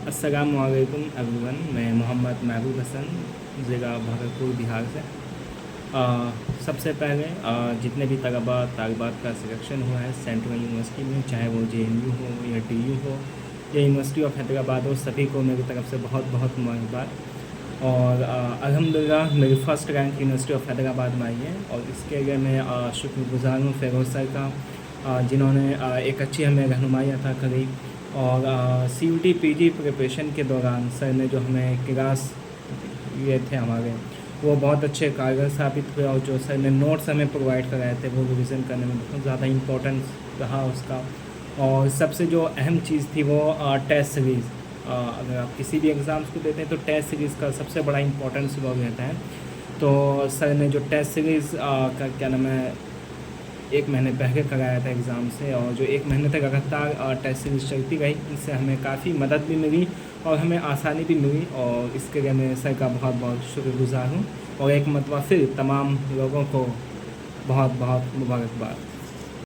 अस्सलामुअलैकुम एवरीवन। मैं मोहम्मद महबूब हसन, ज़िला भागलपुर, बिहार से। सबसे पहले जितने भी तालिबात का सिलेक्शन हुआ है सेंट्रल यूनिवर्सिटी में, चाहे वो JNU हो या DU हो या यूनिवर्सिटी ऑफ हैदराबाद हो, सभी को मेरी तरफ से बहुत बहुत मुबारकबाद। और अल्हम्दुलिल्लाह मेरी first rank university of Hyderabad में आई है और इसके लिए मैं शुक्रगुज़ार हूँ फ़िरोज़ सर का, जिन्होंने एक अच्छी हमें रहनुमाई अता करी। और CUT PG प्रिपरेशन के दौरान सर ने जो हमें क्लास लिए थे हमारे, वो बहुत अच्छे कारगर साबित हुए। और जो सर ने नोट्स हमें प्रोवाइड कराए थे वो रिवीजन करने में बहुत ज़्यादा इम्पोर्टेंस रहा उसका। और सबसे जो अहम चीज़ थी वो टेस्ट सीरीज़। अगर आप किसी भी एग्ज़ाम्स को देते हैं तो टेस्ट सीरीज़ का सबसे बड़ा इम्पोर्टेंस रोल रहता है। तो सर ने जो टेस्ट सीरीज़ का क्या नाम है, 1 महीने पहले कराया था एग्ज़ाम से, और जो 1 महीने तक लगातार टेस्ट सीरीज़ चलती रही, इससे हमें काफ़ी मदद भी मिली और हमें आसानी भी मिली। और इसके लिए मैं सर का बहुत बहुत शुक्रगुज़ार हूँ और एक मरतबा फिर तमाम लोगों को बहुत बहुत मुबारकबाद।